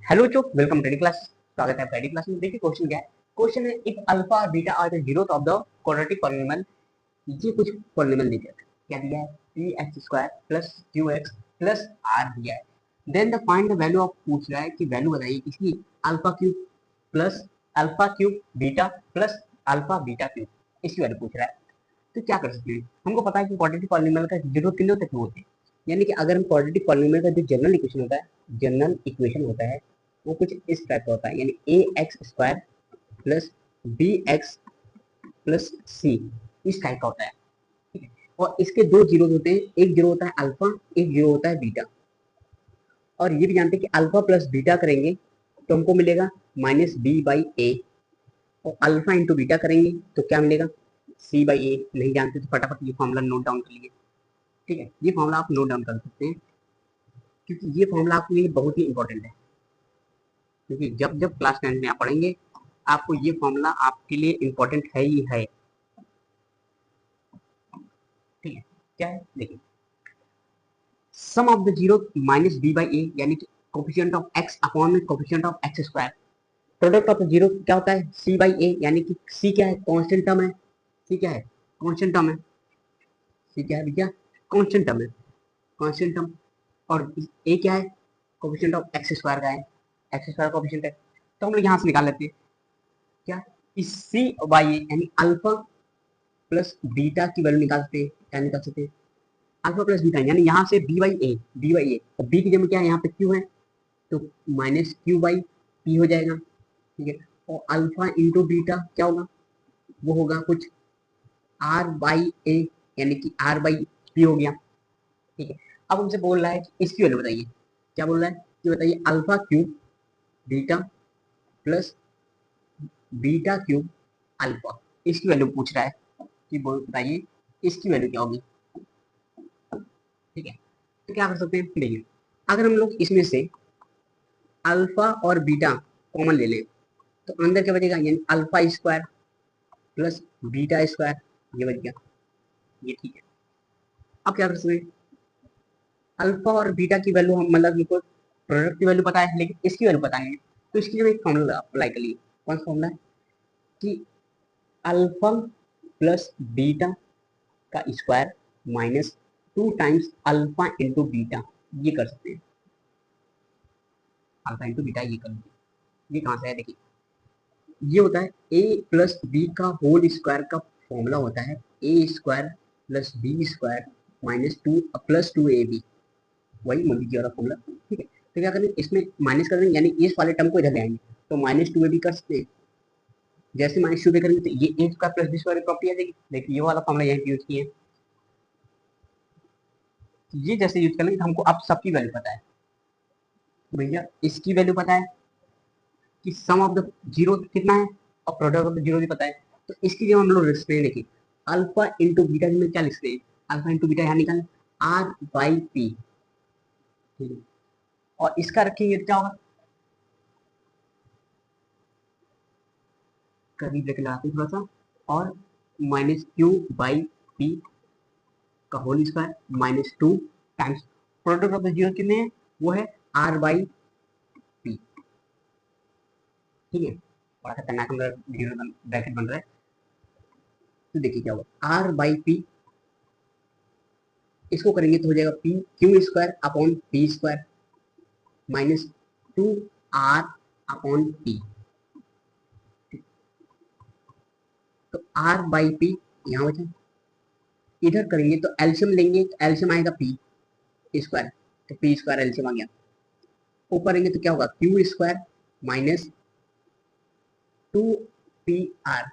Hello बच्चों, welcome to class. स्वागत है आपका क्लास में। देखिए क्वेश्चन क्या है। क्वेश्चन है if alpha beta are the zeroth of the quadratic polynomial. ये कुछ पॉलिनोमियल दिया है, क्या दिया है, p x square plus q x plus r दिया है। Then the find the value of, पूछ रहा है कि वैल्यू बताइए इसकी alpha cube plus alpha cube beta plus alpha beta cube, इसकी वैल्यू पूछ रहा है। तो क्या कर सकते हैं, हमको पता है कि क्वाड्रेटिक पॉलिनोमियल का जीरो तीनों तक होते हैं। यानी कि अगर हम क्वाड्रेटिक पॉलिनोमियल का जो जनरल इक्वेशन होता है, वो कुछ इस टाइप का होता है, यानी A X square plus B X plus C, इस टाइप का होता है। ठीक है, और इसके दो जीरो होते हैं, एक जीरो होता है अल्फा, एक जीरो होता है बीटा। और ये भी जानते हैं कि अल्फा प्लस बीटा करेंगे तो हमको मिलेगा माइनस बी बाई ए, और अल्फा इंटू बीटा करेंगे तो क्या मिलेगा, सी बाई ए। नहीं जानते तो फटाफट ये फॉर्मूला नोट डाउन कर लीजिए। ठीक है, ये फॉर्मूला आप नोट डाउन कर सकते हैं, क्योंकि ये फॉर्मूला आपके लिए बहुत ही इंपॉर्टेंट है। क्योंकि जब जब क्लास 10 में आप पढ़ेंगे, आपको ये फॉर्मूला आपके लिए इंपॉर्टेंट है ही है। ठीक है, क्या है देखिए, sum of the zero minus B by A, यानी कि कोफिशिएंट ऑफ एक्स अपॉन में coefficient of X square. Product of the zero क्या होता है, सी बाई ए, यानी कि सी क्या है, कांस्टेंट टर्म है। सी क्या है, कांस्टेंट टर्म है। सी क्या है भैया, कांस्टेंट टर्म है, कांस्टेंट टर्म। और ए क्या है, कोफिशिएंट ऑफ एक्स स्क्वायर का है, एक्स स्क्वायर कोफिशिएंट है। तो हम लोग यहाँ से निकाल लेते हैं क्या, इस सी बाई ए यानी अल्फा प्लस बीटा की वैल्यू निकाल सकते हैं। क्या निकाल सकते हैं, अल्फा प्लस बीटा, यानी यहाँ से B by A, B by A और बी की जगह क्या है, यहाँ पे क्यू है तो माइनस क्यू बाई पी हो जाएगा। ठीक है, और अल्फा इंटू बीटा क्या होगा, वो होगा कुछ आर बाई ए, यानी कि आर बाई पी हो गया। ठीक है, अब हमसे बोल रहा है कि इसकी वैल्यू बताइए। क्या बोल रहा है कि बताइए alpha cube beta plus beta cube alpha, इसकी वैल्यू पूछ रहा है कि बताइए इसकी वैल्यू क्या होगी। ठीक है, तो क्या कर सकते हैं, देखिए अगर हम लोग इसमें से अल्फा और बीटा कॉमन ले लें तो अंदर क्या बचेगा, यानी alpha square plus beta square, ये बच गया। ये ठीक है, अब क्या कर सकते हैं, अल्फा और बीटा की वैल्यू हम मतलब इनको प्रोडक्ट की वैल्यू पता है, लेकिन इसकी वैल्यू पता नहीं है। तो इसके लिए एक फॉर्मूला अप्लाई कर लिए। कौन सा फॉर्मूला है कि अल्फा प्लस बीटा का square minus 2 times alpha into beta, ये कर सकते हैं। अल्फा इंटू बीटा ये कर लीजिए। ये कहाँ से है, देखिए ये होता है ए प्लस बी का होल स्क्वायर का फॉर्मूला होता है A square plus B square minus two plus two A B, वही मल्टीप्लाई वाला फॉर्मूला। ठीक है, तो क्या करेंगे, इसमें माइनस कर देंगे, यानी इस वाले टर्म को इधर ले आएंगे तो माइनस टू ए बी कर सकते हैं। जैसे माइनस टू ए करेंगे तो ये A square plus B square property आ जाएगी। देखिए ये वाला फॉर्मूला यहाँ यूज किए, ये जैसे यूज करेंगे तो हमको अब सबकी वैल्यू पता है। भैया इसकी वैल्यू पता है कि सम ऑफ द जीरो कितना है, और प्रोडक्ट ऑफ द जीरो भी पता है। तो इसकी जब हम लोग लिखते हैं, देखिए अल्फा इंटू बीटा में क्या लिखते हैं, अल्फा इंटू बीटा यहाँ निकालें आर बाई पी। ठीक है, और इसका रखेंगे तो क्या होगा, करीब लेके लगाते हैं थोड़ा सा, और माइनस क्यू बाई पी का whole square minus two times product of the zero कितने हैं, वो है आर बाई पी। ठीक है, बड़ा खतरनाक हम जीरो ब्रैकेट बन रहा है। तो देखिए क्या होगा, आर बाई पी, इसको करेंगे तो हो जाएगा p q square upon p square minus two r upon p. तो आर बाई पी यहाँ बचा, इधर करेंगे तो एल्शियम लेंगे तो एल्शियम आएगा पी स्क्वायर, तो पी स्क्वायर एल्शियम आ गया। ऊपर आएंगे तो क्या होगा, Q square minus to P R.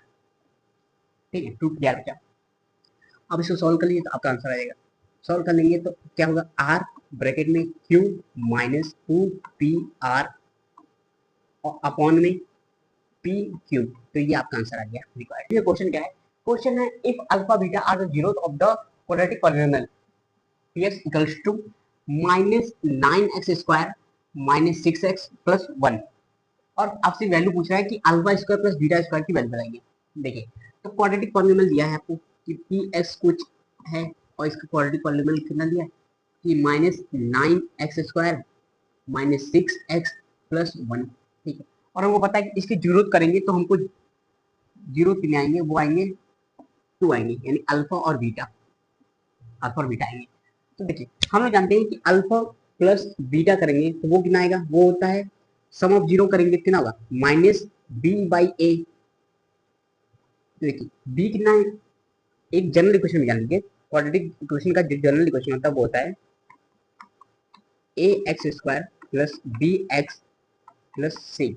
ठीक है, टू पी आर बचा। अब इसको सॉल्व कर लीजिए तो आपका आंसर आ जाएगा। सॉल्व कर लेंगे तो क्या होगा, आर ब्रैकेट में Q minus two P R और अपॉन में पी क्यूब, तो ये आपका आंसर आ गया रिक्वायर्ड। ये क्वेश्चन क्या है, क्वेश्चन है if alpha beta are the zeroth of the quadratic polynomial p x equals to minus 9x square minus 6x plus 1, और आपसे वैल्यू पूछ रहा है कि alpha square plus beta square की वैल्यू बताइए। देखिए तो क्वाड्रेटिक पॉलिनोमियल दिया है आपको कि पी एक्स कुछ है, और इसका क्वाड्रेटिक पॉलिनोमियल कितना दिया है कि minus 9x square minus 6x plus 1, ठीक है। और हमको पता है कि इसकी जरूरत करेंगे तो हमको जीरो कितने आएंगे, वो आएंगे 2 आएंगे, यानी अल्फा और बीटा आएंगे। तो देखिए हम लोग जानते हैं कि अल्फा प्लस बीटा करेंगे तो वो कितना आएगा, वो होता है सम ऑफ जीरो करेंगे कितना होगा, माइनस बी बाई ए। देखिए बी कितना है, एक जनरल इक्वेशन में जान लीजिए, क्वाड्रेटिक इक्वेशन का जो जनरल इक्वेशन होता है वो होता है A X square plus B X plus C.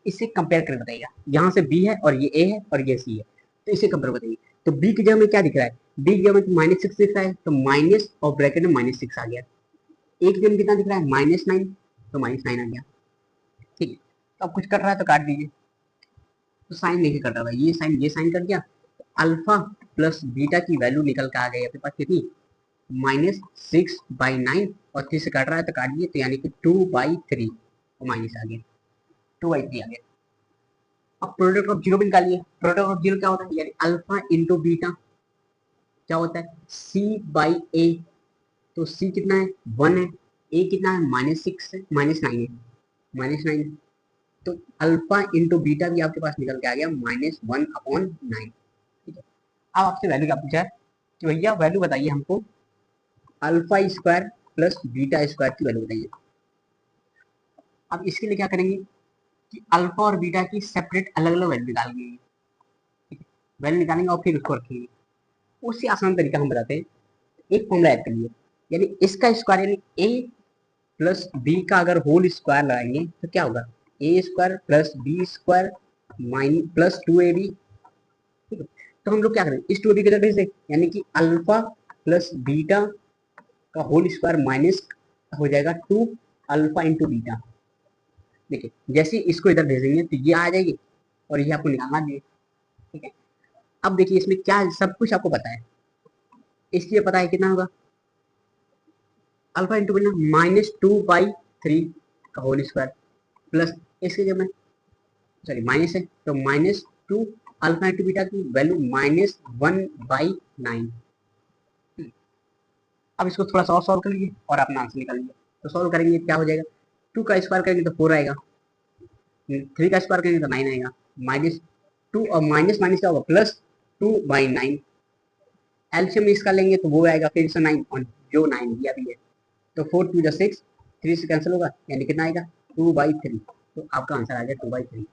इससे कंपेयर करके बताइएगा, यहाँ से बी है और ये ए है और ये सी है, तो इसे कंपेयर बताइए। तो बी की जगह में क्या दिख रहा है, बी की जगह में माइनस सिक्स दिख रहा है, तो माइनस और ब्रैकेट में माइनस सिक्स आ गया। ए की जगह में कितना दिख रहा है, माइनस नाइन, तो माइनस नाइन आ गया, ठीक है। तो अब कुछ कर रहा है तो काट दीजिए, तो साइन लेके कर रहा है, ये साइन कर दिया, अल्फा प्लस बीटा की वैल्यू निकल के आ गई अपने पास कितनी, माइनस सिक्स बाई नाइन, और थ्री से काट रहा है तो काट दिए, तो यानी कि 2/3 और माइनस आ गया, 2/3 आ गया। अब प्रोडक्ट ऑफ जीरो भी निकालिए, प्रोडक्ट ऑफ जीरो क्या होता है, यानी अल्फा इंटू बीटा क्या होता है, सी बाई ए। तो सी कितना है, 1 है, ए कितना है, माइनस सिक्स है, माइनस नाइन है, माइनस नाइन। तो अल्फा इंटू बीटा भी आपके पास निकल के आ गया -1/9, ठीक है। अब आपसे वैल्यू क्या पूछा है कि भैया वैल्यू बताइए हमको alpha square plus beta square की वैल्यू बताइए। अब इसके लिए क्या करेंगे कि अल्फा और बीटा की सेपरेट अलग अलग वैल्यू निकालेंगे, ठीक है। वैल्यू निकालेंगे और फिर उसको रखेंगे। उससे आसान तरीका हम बताते हैं, एक फॉर्मूला ऐड करिए, यानी इसका स्क्वायर यानी ए प्लस बी का अगर होल स्क्वायर लगाएंगे तो क्या होगा, A square plus B square minus plus 2ab, ठीक है। तो हम लोग क्या करें, इस 2ab की तरफ भेज दें, यानी कि अल्फा प्लस बीटा का होल स्क्वायर माइनस हो जाएगा 2 अल्फा इंटू बीटा। देखिए जैसे इसको इधर भेजेंगे तो ये आ जाएगी और ये आपको निकालना भी है, ठीक है। अब देखिए इसमें क्या सब कुछ आपको पता है, इसलिए पता है कितना होगा, अल्फा इंटू बीटा -2/3 का होल स्क्वायर प्लस इसके जब मैं सॉरी माइनस है तो -2 अल्फा इंटू बीटा की वैल्यू -1/9। अब इसको थोड़ा सा और सॉल्व कर लीजिए और अपना आंसर निकाल लीजिए। तो सॉल्व करेंगे क्या हो जाएगा, 2 का स्क्वायर करेंगे तो 4 आएगा, 3 का स्क्वायर करेंगे तो 9 आएगा, -2 और माइनस माइनस क्या होगा, +2/9। एलसीएम इसका लेंगे तो वो आएगा फिर से 9, और जो 9 दिया भी है तो 4 2 6, 3 से कैंसिल होगा, यानी कितना आएगा 2/3। तो आपका आंसर आ गया 2/3।